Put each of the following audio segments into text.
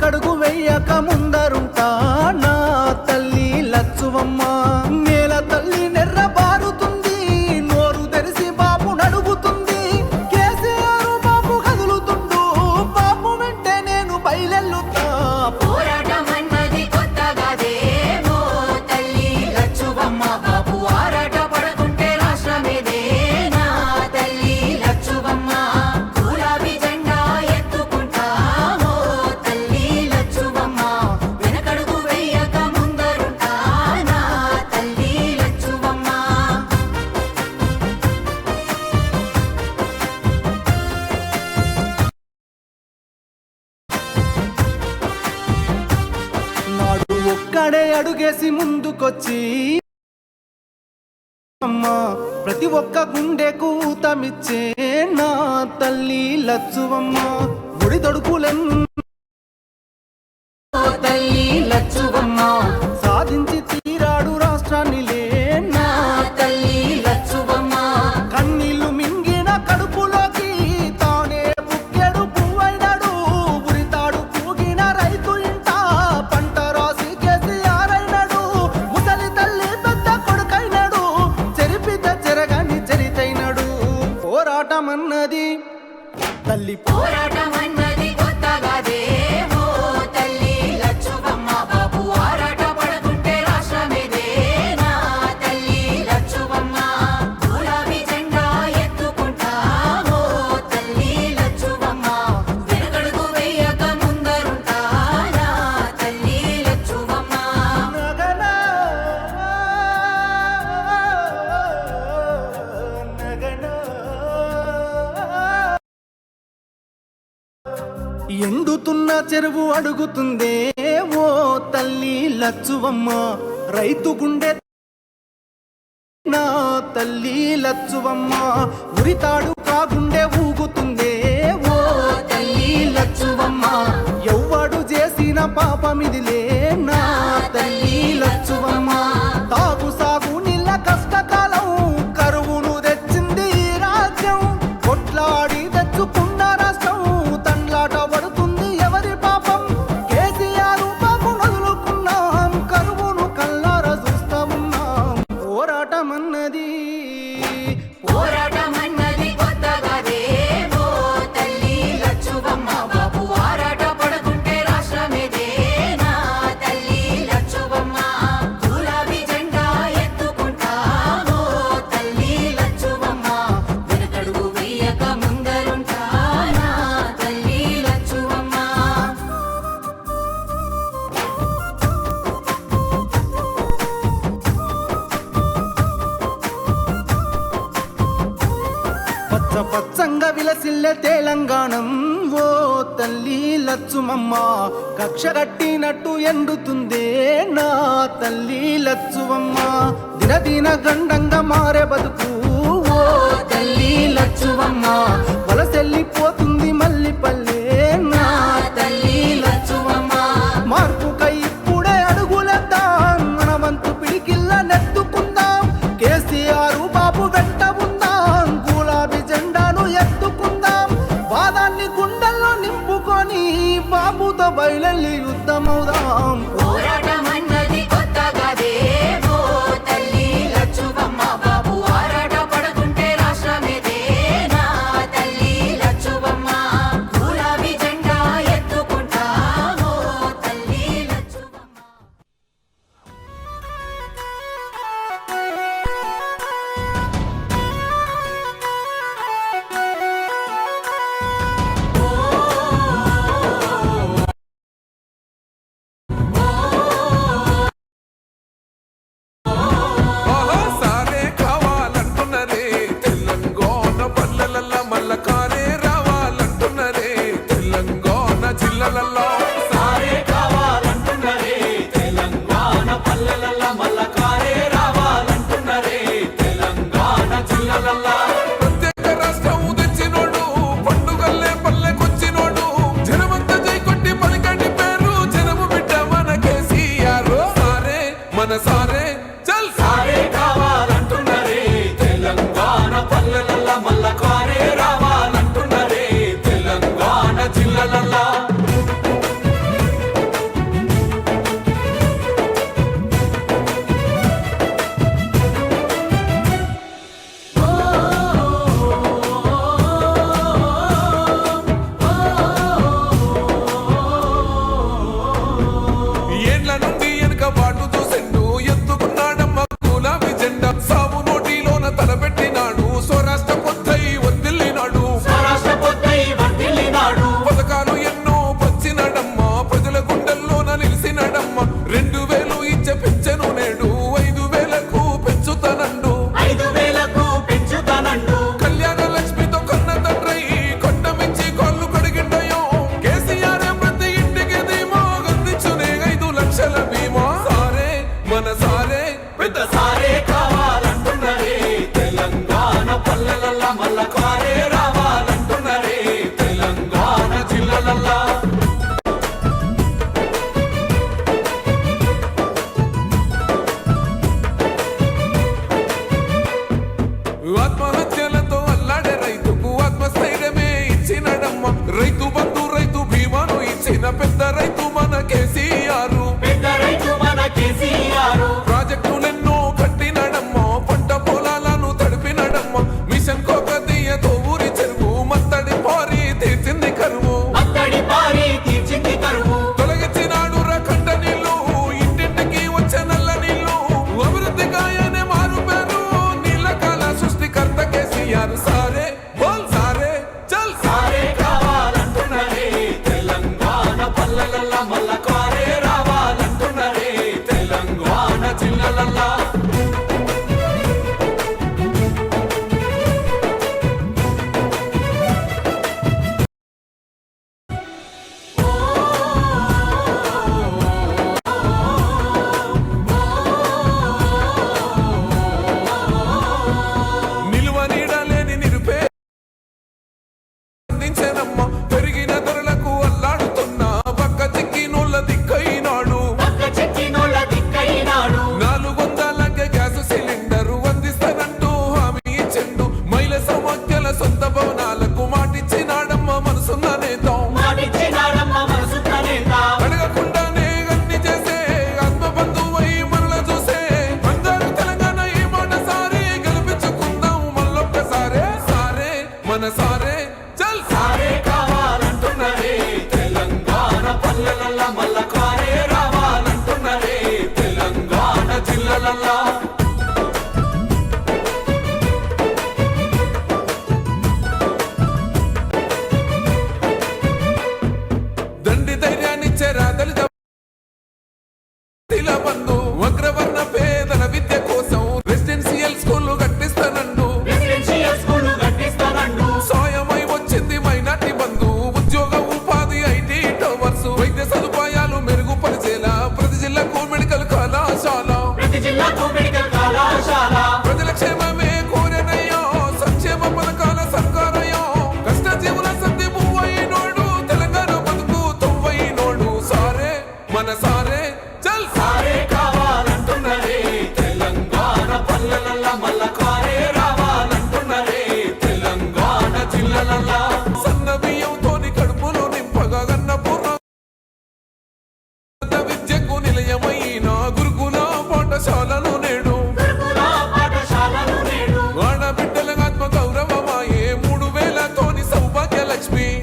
వెనకడుగు వెయ్యక ముందరుంటా నా తల్లి లచ్చువమ్మ. నేల తల్లి నెర్ర బారుతుంది, నోరు తెరిసి బాబు నడుగుతుంది. కేసీఆర్ బాబు కదులుతుండు, బాబు వెంటే నేను బయలెల్లుతా. పోరాటమన్నది కొత్తగాదేమో తల్లి లచ్చువమ్మ. బాబు ఆరాట పడకుంటే రాష్ట్రమేదే నా తల్లి లచ్చువమ్మ. గులాబీ జెండా ఎత్తుకుంటామో తల్లి లచ్చువమ్మ. వెనకడుగు వెయ్యక ముందరుంటా నా తల్లి లచ్చువమ్మ. నాడు ఒక్కడే అడుగేసి ముందుకొచ్చి అమ్మా ప్రతి ఒక్క గుండెకు ఊతమిచ్చే నా తల్లి లచ్చువమ్మ. గుడి తొడుకులెన్నో తల్లి లచ్చువమ్మ. సాధించి తీరాడు రాష్ట్రాన్ని లే నా తల్లి లచ్చువమ్మ. కన్నీళ్లు మింగిన కడుపులోకి తానే బుక్కెడు పువ్వైనాడు. ఉరితాడు పూగిన రైతు ఇంట పంట రాసి కేసీఆర్ అయినాడు. ముసలి తల్లి పెద్ద కొడుకైనాడు, చెరిపితే చెరగని చరితైనాడు. పోరాటమన్నది తల్లి పోరాటమన్నది కొత్తగాదేమో తల్లి లచ్చువమ్మ. బాబు ఆరాట పడకుంటే రాష్ట్రమేదే నా తల్లి లచ్చువమ్మ. గులాబీ జెండా ఎత్తుకుంటామో తల్లి లచ్చువమ్మ. వెనకడుగు వెయ్యక ముందరుంటా నా తల్లి లచ్చువమ్మ. నగన నగన ఎండుతున్న చెరువు అడుగుతుందే ఓ తల్లి లచ్చువమ్మ. రైతు గుండె నా తల్లి లచ్చువమ్మ. ఉరితాడు కాగుండె ఊగుతుందే ఓ తల్లి లచ్చువమ్మ. ఎవ్వడు చేసిన పాపమిదిలే నా తల్లి లచ్చువమ్మ. తాగు సాగు నీళ్ళ కష్టకాలం కరువును తెచ్చింది ఈ రాజ్యం. కొట్లాడి తెచ్చుకున్న రాష్ట్రం తండ్లాట పడుతుంది ఎవరి పాపం. కేసీఆర్ బాబు వదులుకున్నాం, కరువును కల్లారా చూస్తా ఉన్నాం. పోరాటమన్నది పోరాటమన్నది కొత్తగాదేమో తల్లి లచ్చువమ్మ. బాబు ఆరాట పడకుంటే రాష్ట్రమేదే నా తల్లి లచ్చువమ్మ. గులాబీ జెండా ఎత్తుకుంటామో తల్లి లచ్చువమ్మ. వెనకడుగు వెయ్యక ముందరుంటా నా తల్లి లచ్చువమ్మ. పచ్చ పచ్చంగా విలసిల్లే తెలంగాణం ఓ తల్లి లచ్చుమమ్మ. కక్ష కట్టినట్టు ఎండుతుందే నా తల్లి లచ్చువమ్మ. దినదిన గండంగా మారే బతుకు ఓ తల్లి లచ్చువమ్మ. వలసెల్లిపోతుంది మళ్ళీ పల్లె నా తల్లి లచ్చువమ్మ. మార్పుకై ఇప్పుడే అడుగులేద్దాం, మన వంతు పిడికిల్ల నెత్తుకుందాం. కేసీఆర్ బాబు వెంట ఉందాం, గులాబీ జెండాను ఎత్తుకుందాం. వాదాన్ని గుండెల్లో నింపుకొని బాబుతో బయలెల్లి యుద్ధమవుదాం. పోరాటమన్నది కొత్తగాదేమో తల్లి లచ్చువమ్మ. బాబు ఆరాట పడకుంటే రాష్ట్రమేదే నా తల్లి లచ్చువమ్మ. గులాబీ జెండా ఎత్తుకుంటామో తల్లి లచ్చువమ్మ. ఓ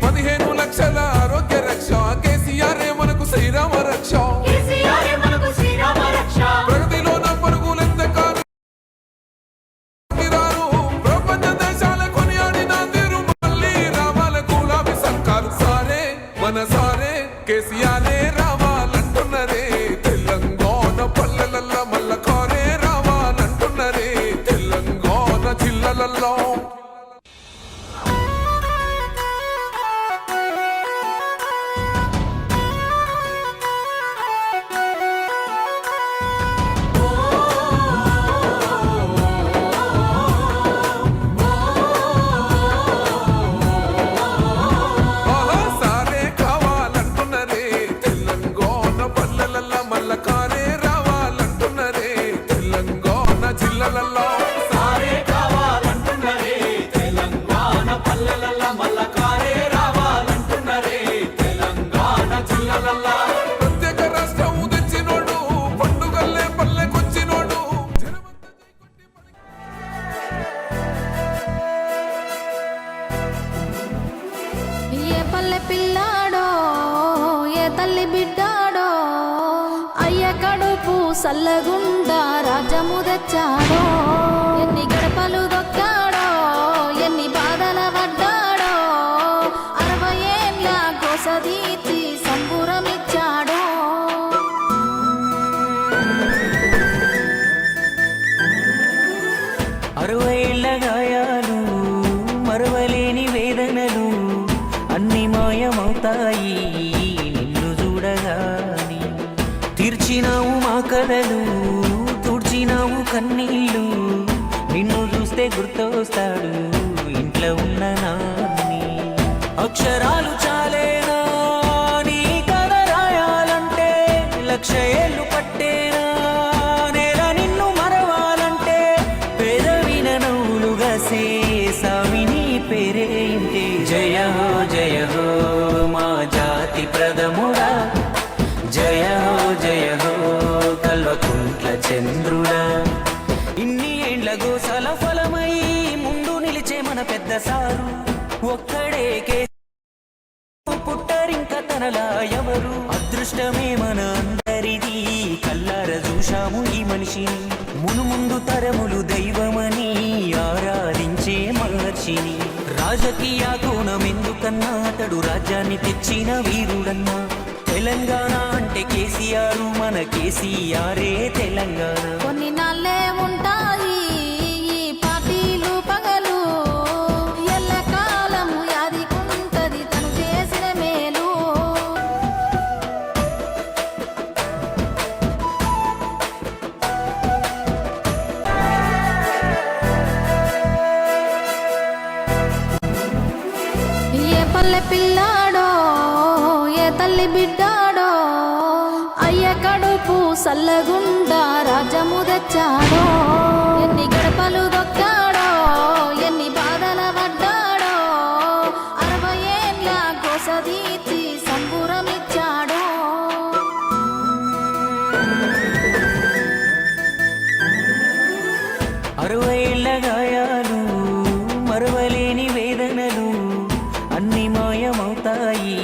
15 లక్షల ఆరోగ్య రక్ష కేసీఆర్ మనకు శ్రీరామ రక్ష ప్రగతిలోన పరుగులెంత కాను ప్రపంచ దేశాల కొనియాడిన తీరు మళ్ళీ రావాల గులాబీ సంకాలు సారే మన సారే కేసీఆరే రావాలంటున్నరే తెలంగాణ పల్లెలల్ల మల్ల కారే రావాలంటున్నరే తెలంగాణ జిల్లలలో ప్రత్యేక రాష్ట్రం తెచ్చినోడు పండుగల్లే పల్లెకొచ్చినోడు ఏ పల్లె పిల్లాడో ఏ తల్లి బిడ్డాడో అయ్య కడుపు సల్లగుండా రాజ్యము తెచ్చాడో ఎన్ని గడపలు దొక్కాడో ఎన్ని బాధల పడ్డాడో 60 ఏళ్ళ గోసదీచి సంబురమిచ్చాడో 60 ఏళ్ల గాయాలు మరవలేని వేదనలు అన్ని మాయమవుతాయి నిన్ను చూడగాని తీర్చినావు మా కలలు తుడిచినావు కన్నీళ్ళు నిన్ను చూస్తే గుర్తొస్తాడు ఇంట్లో ఉన్న నాన్ని అక్షరాలు చాలేనా నీ కథ రాయాలంటే 1,00,000 ఏళ్ళు పట్టేనా నేల నిన్ను మరవాలంటే పెదవిన నవ్వులుగా సేసామి నీ పేరేంటి జయ హో మా జాతి ప్రథముడా జయ హో కల్వకుంట్ల చంద్రుడా ఇన్ని ఏండ్ల గోసల ఫలమై ముందు నిలిచే మన పెద్ద సారు ఒక్కడే పుట్టరింక తనలా ఎవరు అదృష్టమే మన అందరిది కల్లార చూశాము ఈ మనిషిని మునుముందు తరములు దైవమని ఆరాధించే మహర్షిని రాజకీయ కోణం ఎందుకన్నా అతడు రాజ్యాన్ని తెచ్చిన వీరుడన్నా తెలంగాణ అంటే కేసీఆర్ మన కేసీఆరే తెలంగాణ కొన్ని నాళ్ళే ఉంటాయి ఈ పార్టీలు పగలు ఎల్లకాలము యాదికుంటది తను చేసిన మేలు ఏ పల్లె పిల్లాడో ఏ తల్లి బిడ్డాడో అయ్య కడుపు సల్లగుండా రాజ్యము తెచ్చాడో ఎన్ని గడపలు దొక్కాడో ఎన్ని బాధల పడ్డాడో 60 ఏళ్ళ గోసదీచి సంబురమిచ్చాడో 60 ఏళ్ల గాయాలు మరవలేని వేదనలు అన్ని మాయమవుతాయి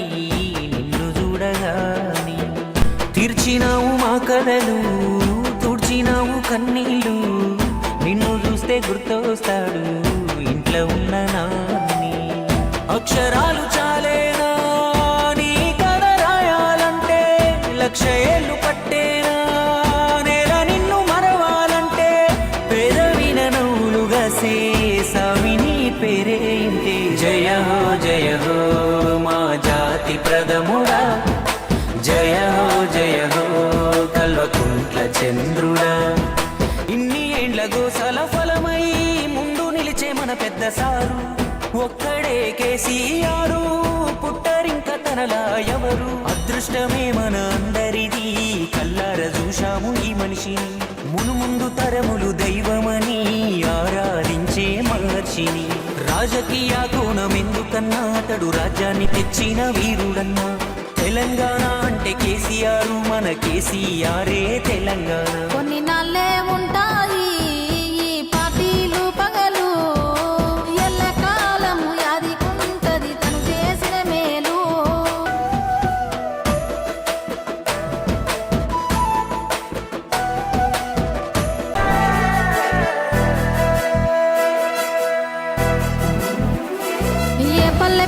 నిన్ను చూడగాని తీర్చినావు మా కలలు తుడిచినావు కన్నీళ్ళు నిన్ను చూస్తే గుర్తొస్తాడు ఇంట్లో ఉన్న నాన్ని అక్షరాలు చాలేనా నీ కథ రాయాలంటే 1,00,000 ఏళ్ళు పట్టేనా నేల నిన్ను మరవాలంటే పెదవిన నవ్వులుగా సేసామి నీ పేరేంటి జయ హో మా జాతి ప్రథముడా జయ హో కల్వకుంట్ల చంద్రుడా ఇన్ని ఏండ్ల గోసల ఫలమై ముందు నిలిచే మన పెద్ద సారు ఒక్కడే కేసీఆర్ పుట్టరింక తనలా ఎవరు అదృష్టమే మన అందరిది కల్లార చూశాము ఈ మనిషిని మునుముందు తరములు దైవమని ఆరాధించే మహర్షిని రాజకీయ కోణం ఎందుకన్నా అతడు రాజ్యాన్ని తెచ్చిన వీరుడన్నా తెలంగాణ అంటే కేసీఆర్ మన కేసీఆరే తెలంగాణ కొన్ని నాళ్ళే ఉంటాయి ఈ పార్టీలు పగలు ఎల్లకాలము యాదికుంటది తను చేసిన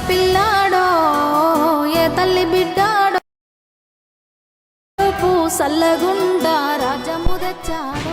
పిల్లాడో ఏ తల్లి బిడ్డాడో సల్లగుండా రాజము తెచ్చాడు